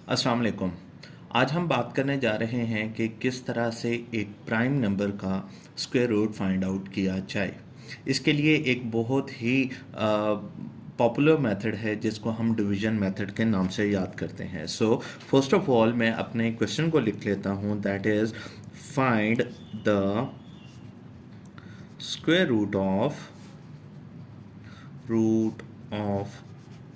अस्सलाम वालेकुम। आज हम बात करने जा रहे हैं कि किस तरह से एक प्राइम नंबर का स्क्वायर रूट फाइंड आउट किया जाए। इसके लिए एक बहुत ही पॉपुलर मेथड है जिसको हम डिवीजन मेथड के नाम से याद करते हैं। सो फर्स्ट ऑफ ऑल मैं अपने क्वेश्चन को लिख लेता हूँ, that is find the square root of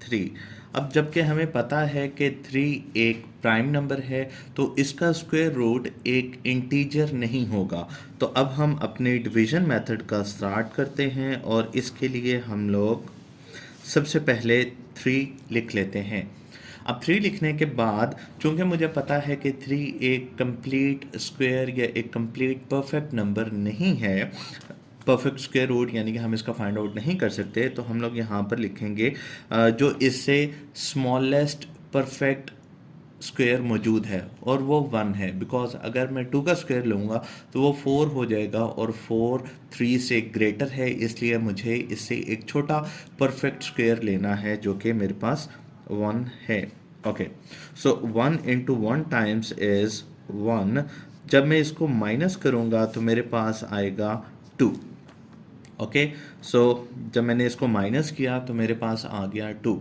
3। अब जबकि हमें पता है कि 3 एक प्राइम नंबर है तो इसका स्क्वायर रूट एक इंटीजर नहीं होगा। तो अब हम अपने डिवीजन मेथड का स्टार्ट करते हैं और इसके लिए हम लोग सबसे पहले 3 लिख लेते हैं। अब 3 लिखने के बाद चूंकि मुझे पता है कि 3 एक कंप्लीट स्क्वायर या एक कंप्लीट परफेक्ट नंबर नहीं है, परफेक्ट स्क्वायर रूट यानी कि हम इसका फाइंड आउट नहीं कर सकते, तो हम लोग यहाँ पर लिखेंगे जो इससे स्मॉलेस्ट परफेक्ट स्क्वायर मौजूद है और वो 1 है। बिकॉज अगर मैं 2 का स्क्वायर लूँगा तो वो 4 हो जाएगा और 4 3 से ग्रेटर है, इसलिए मुझे इससे एक छोटा परफेक्ट स्क्वायर लेना है जो कि मेरे पास 1 है। Okay, so 1 into 1 times is 1। जब मैं इसको माइनस करूँगा तो मेरे पास आएगा 2। ओके, सो जब मैंने इसको माइनस किया तो मेरे पास आ गया 2।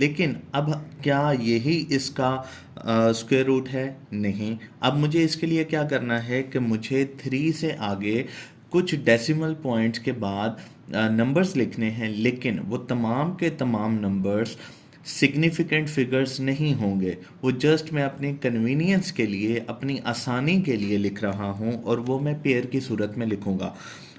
लेकिन अब क्या यही इसका स्क्वायर रूट है? नहीं। अब मुझे इसके लिए क्या करना है कि मुझे 3 से आगे कुछ डेसिमल पॉइंट्स के बाद नंबर्स लिखने हैं, लेकिन वो तमाम के तमाम नंबर्स सिग्निफिकेंट फिगर्स नहीं होंगे। वो जस्ट मैं अपनी कन्वीनियंस के लिए, अपनी आसानी के लिए लिख रहा हूँ और वो मैं पेयर की सूरत में लिखूँगा।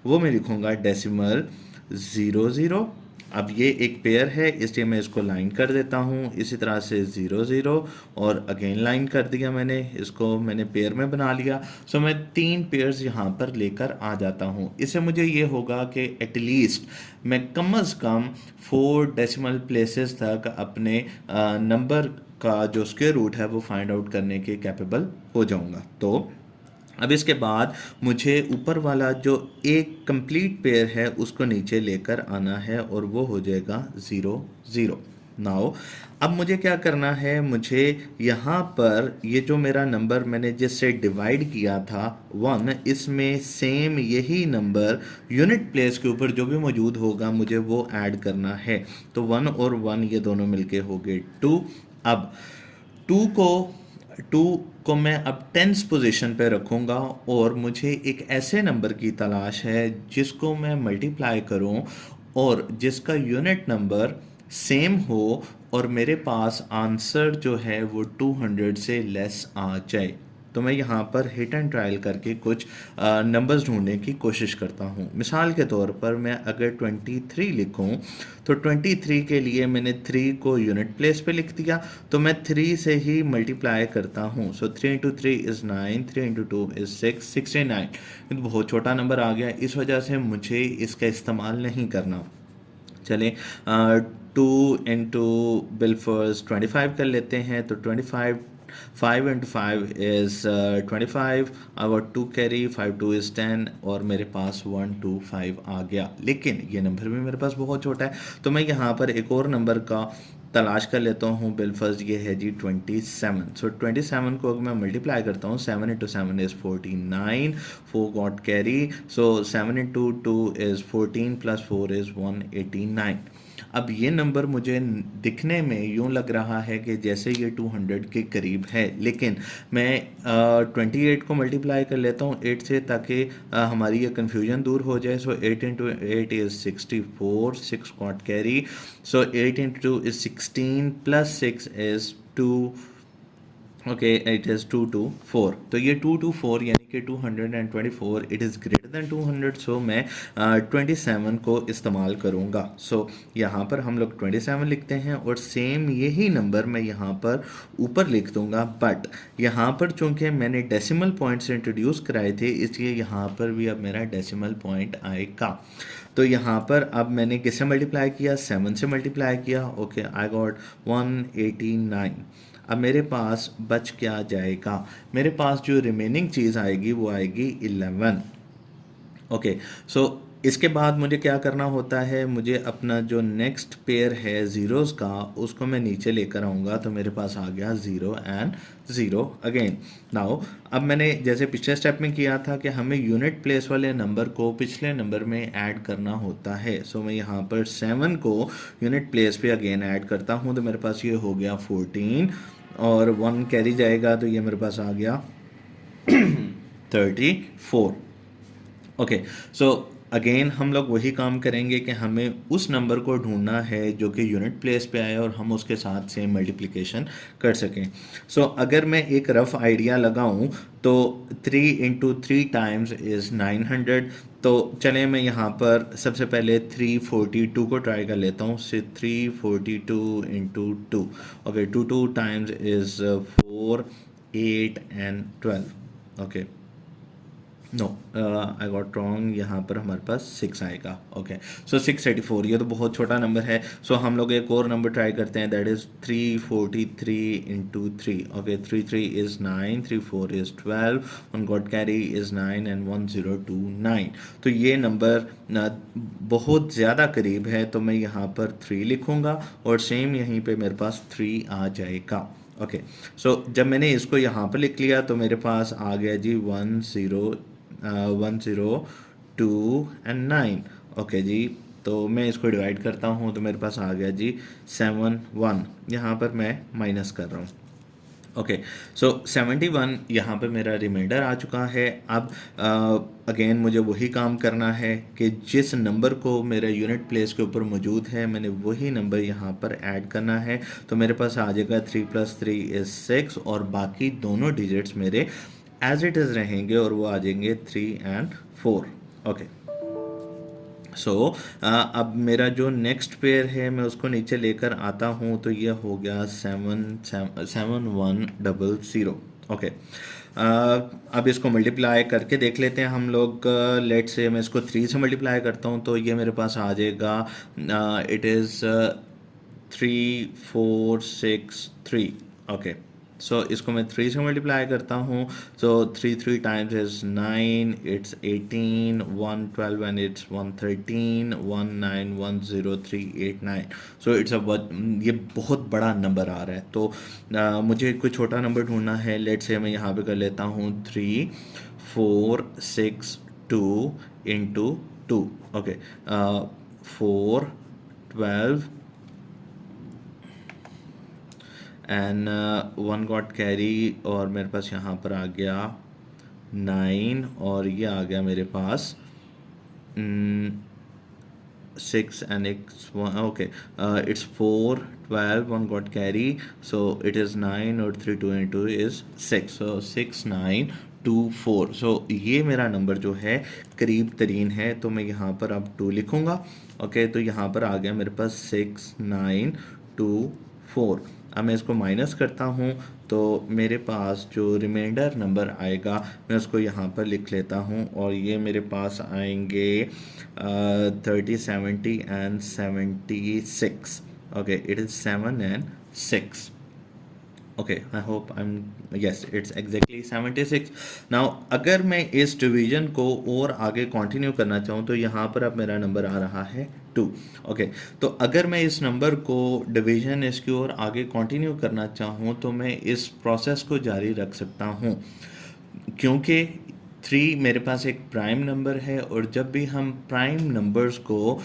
वो मैं लिखूँगा डेसिमल 00। अब ये एक पेयर है इसलिए मैं इसको लाइन कर देता हूँ, इसी तरह से 00 और अगेन लाइन कर दिया मैंने, इसको मैंने पेयर में बना लिया। सो मैं 3 पेयर्स यहाँ पर लेकर आ जाता हूँ। इससे मुझे ये होगा कि एटलीस्ट मैं कम अज़ कम 4 डेसिमल प्लेसेस तक अपने नंबर का जो स्क्वायर रूट है वो फाइंड आउट करने के कैपेबल हो जाऊँगा। तो अब इसके बाद मुझे ऊपर वाला जो एक कंप्लीट पेयर है उसको नीचे लेकर आना है और वो हो जाएगा 00। नाउ अब मुझे क्या करना है, मुझे यहाँ पर ये जो मेरा नंबर मैंने जिससे डिवाइड किया था 1, इसमें सेम यही नंबर यूनिट प्लेस के ऊपर जो भी मौजूद होगा मुझे वो ऐड करना है। तो 1 और 1 ये दोनों मिलके हो गए 2। अब 2 को 2 को मैं अब टेंस पोजीशन पे रखूँगा और मुझे एक ऐसे नंबर की तलाश है जिसको मैं मल्टीप्लाई करूँ और जिसका यूनिट नंबर सेम हो और मेरे पास आंसर जो है वो 200 से लेस आ जाए। तो मैं यहाँ पर हिट एंड ट्रायल करके कुछ नंबर्स ढूंढने की कोशिश करता हूँ। मिसाल के तौर पर मैं अगर 23 लिखूँ तो 23 के लिए मैंने 3 को यूनिट प्लेस पे लिख दिया, तो मैं 3 से ही मल्टीप्लाई करता हूँ। सो 3 इंटू 3 इज़ 9, 3 इंटू 2 इज़ 6, 69। तो बहुत छोटा नंबर आ गया, इस वजह से मुझे इसका इस्तेमाल नहीं करना। चलें, 2 इंटू बिलफर्स 25 कर लेते हैं, तो 25 5 इंटू 5 इज़ 25। अब 2 कैरी 5 2 इज़ 10 और मेरे पास 1 2 5 आ गया। लेकिन ये नंबर भी मेरे पास बहुत छोटा है, तो मैं यहाँ पर एक और नंबर का तलाश कर लेता हूँ। बिलफर्स्ट ये है जी 27। सो 27 को अगर मैं मल्टीप्लाई करता हूँ, 7 into 7 is 49, 4 got carry, so 7 into 2 is 14 plus 4 is 189। अब ये नंबर मुझे दिखने में यूँ लग रहा है कि जैसे ये 200 के करीब है, लेकिन मैं 28 को मल्टीप्लाई कर लेता हूँ 8 से, ताकि हमारी ये कन्फ्यूजन दूर हो जाए। सो 8 into 8 is 64, 6 got carry, so 8 into 2 is 16 plus 6 is 2। Okay, it is 224। तो ये 224 यानी कि 224 इट इज़ ग्रेटर दैन 200। सो मैं 27 को इस्तेमाल करूँगा। सो यहाँ पर हम लोग 27 लिखते हैं और सेम यही नंबर मैं यहाँ पर ऊपर लिख दूँगा। बट यहाँ पर चूँकि मैंने डेसिमल पॉइंट्स इंट्रोड्यूस कराए थे, इसलिए यहाँ पर भी अब मेरा डेसिमल पॉइंट आएगा। तो यहाँ पर अब मैंने किससे मल्टीप्लाई किया? 7 से मल्टीप्लाई किया। Okay, I got 189। अब मेरे पास बच क्या जाएगा? मेरे पास जो रिमेनिंग चीज़ आएगी वो आएगी 11। ओके, सो इसके बाद मुझे क्या करना होता है, मुझे अपना जो नेक्स्ट पेयर है ज़ीरोज़ का उसको मैं नीचे लेकर आऊँगा, तो मेरे पास आ गया 0 एंड 0 अगेन। नाउ अब मैंने जैसे पिछले स्टेप में किया था कि हमें यूनिट प्लेस वाले नंबर को पिछले नंबर में ऐड करना होता है। सो मैं यहाँ पर 7 को यूनिट प्लेस पे अगेन ऐड करता हूँ, तो मेरे पास ये हो गया 14 और 1 कैरी जाएगा, तो ये मेरे पास आ गया 34। ओके, सो अगेन हम लोग वही काम करेंगे कि हमें उस नंबर को ढूंढना है जो कि यूनिट प्लेस पे आए और हम उसके साथ सेम मल्टीप्लिकेशन कर सकें। सो अगर मैं एक रफ आइडिया लगाऊं तो 3 इंटू 3 टाइम्स इज़ 900। तो चलें मैं यहाँ पर सबसे पहले 342 को ट्राई कर लेता हूँ। से 342 into 2, okay, 2 times is 4, 8 and 12। Okay, no, I got wrong, यहाँ पर हमारे पास 6 आएगा। ओके, सो 684, ये तो बहुत छोटा नंबर है। सो हम लोग एक और नंबर ट्राई करते हैं, that is 343 into 3। Okay, 3 is 9, 3 4 is 12, 1 got carry is 9 and 1029। तो ये नंबर बहुत ज़्यादा करीब है, तो मैं यहाँ पर 3 लिखूँगा और सेम यहीं पे मेरे पास 3 आ जाएगा। ओके, सो जब मैंने इसको यहाँ पर लिख लिया तो मेरे पास आ गया जी 102 एंड 9। ओके जी, तो मैं इसको डिवाइड करता हूँ तो मेरे पास आ गया जी 71। यहाँ पर मैं माइनस कर रहा हूँ। ओके, सो 71 यहाँ पे मेरा रिमाइंडर आ चुका है। अब अगेन मुझे वही काम करना है कि जिस नंबर को मेरे यूनिट प्लेस के ऊपर मौजूद है मैंने वही नंबर यहाँ पर ऐड करना है। तो मेरे पास आ जाएगा 3 + 3 इज़ 6 और बाकी दोनों डिजिट्स मेरे एज इट इज़ रहेंगे और वो आ जाएंगे 3 एंड 4। ओके, सो अब मेरा जो नेक्स्ट पेयर है मैं उसको नीचे लेकर आता हूँ, तो ये हो गया 7100। ओके, अब इसको मल्टीप्लाई करके देख लेते हैं हम लोग। लेट से मैं इसको 3 से मल्टीप्लाई करता हूँ तो ये मेरे पास आ जाएगा, इट इज़ 3463। ओके, सो इसको मैं 3 से मल्टीप्लाई करता हूँ, सो 3 times is 9, it's 18, 1 12 and it's 113, 1910389। So it's ये बहुत बड़ा नंबर आ रहा है, तो मुझे कोई छोटा नंबर ढूंढना है। लेट से मैं यहाँ पे कर लेता हूँ 3462 into 2। Okay, 4 12 and 1 got carry और मेरे पास यहाँ पर आ गया 9 और ये आ गया मेरे पास 6 and x. Okay, it's 4 12, 1 got carry, so it is 9 और 3 2 इंटू इज़ 6, सो 6924। सो ये मेरा नंबर जो है करीब तरीन है, तो मैं यहाँ पर अब 2 लिखूँगा। ओके, तो यहाँ पर आ गया मेरे पास 6924। अब मैं इसको माइनस करता हूँ तो मेरे पास जो रिमाइंडर नंबर आएगा मैं उसको यहाँ पर लिख लेता हूँ और ये मेरे पास आएंगे 30 70 and 76। Okay, it is 7 and 6। Okay, I hope I am, yes, it's exactly 76। Now अगर मैं इस डिवीजन को और आगे कंटिन्यू करना चाहूँ तो यहाँ पर अब मेरा नंबर आ रहा है 2। ओके, तो अगर मैं इस नंबर को डिवीजन इसकी ओर आगे कंटिन्यू करना चाहूँ तो मैं इस प्रोसेस को जारी रख सकता हूँ, क्योंकि 3 मेरे पास एक प्राइम नंबर है और जब भी हम प्राइम नंबर्स को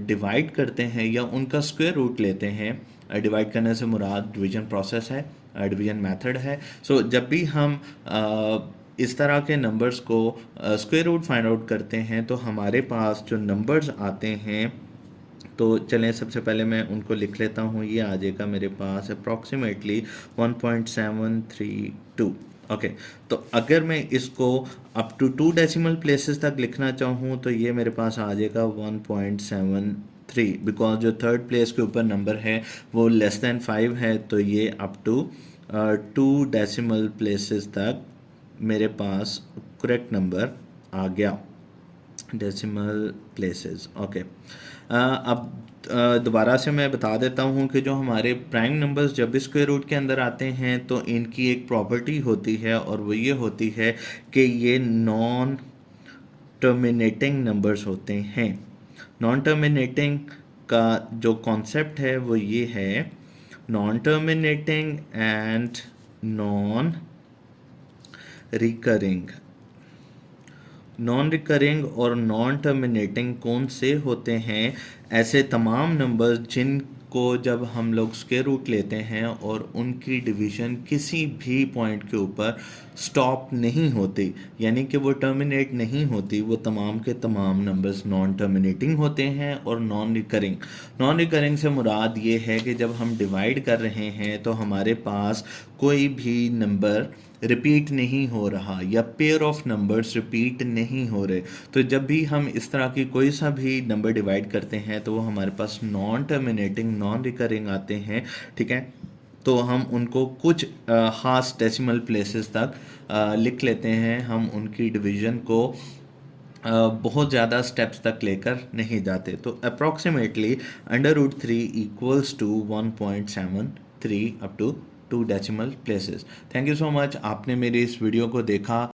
डिवाइड करते हैं या उनका स्क्वायर रूट लेते हैं, डिवाइड करने से मुराद डिवीजन प्रोसेस है, डिवीजन मेथड है। सो जब भी हम इस तरह के नंबर्स को स्क्वायर रूट फाइंड आउट करते हैं तो हमारे पास जो नंबर्स आते हैं, तो चलें सबसे पहले मैं उनको लिख लेता हूँ। ये आ जाएगा मेरे पास अप्रॉक्सीमेटली 1.732। ओके, तो अगर मैं इसको अप टू 2 डेसिमल प्लेसेस तक लिखना चाहूँ तो ये मेरे पास आ जाएगा 1.73, बिकॉज जो थर्ड प्लेस के ऊपर नंबर है वो लेस दैन 5 है, तो ये अप टू 2 डेसिमल प्लेसेस तक मेरे पास करेक्ट नंबर आ गया, डेसिमल प्लेसेस। ओके, अब दोबारा से मैं बता देता हूँ कि जो हमारे प्राइम नंबर्स जब भी स्क्वायर रूट के अंदर आते हैं तो इनकी एक प्रॉपर्टी होती है और वो ये होती है कि ये नॉन टर्मिनेटिंग नंबर्स होते हैं। नॉन टर्मिनेटिंग का जो कॉन्सेप्ट है वो ये है, non terminating and non recurring. Non recurring और नॉन टर्मिनेटिंग कौन से होते हैं? ऐसे तमाम नंबर्स जिनको जब हम लोग स्क्वायर रूट लेते हैं और उनकी डिवीज़न किसी भी पॉइंट के ऊपर स्टॉप नहीं होती, यानी कि वो टर्मिनेट नहीं होती, वो तमाम के तमाम नंबर्स नॉन टर्मिनेटिंग होते हैं। और नॉन रिकरिंग, नॉन रिकरिंग से मुराद ये है कि जब हम डिवाइड कर रहे हैं तो हमारे पास कोई भी नंबर रिपीट नहीं हो रहा या पेयर ऑफ नंबर्स रिपीट नहीं हो रहे। तो जब भी हम इस तरह की कोई सा भी नंबर डिवाइड करते हैं तो वो हमारे पास नॉन टर्मिनेटिंग नॉन रिकरिंग आते हैं, ठीक है। तो हम उनको कुछ खास डेसिमल प्लेसेस तक लिख लेते हैं, हम उनकी डिवीज़न को बहुत ज़्यादा स्टेप्स तक लेकर नहीं जाते। तो approximately √3 equals to 1.73 up to 2 decimal places. Thank you so much, आपने मेरी इस वीडियो को देखा।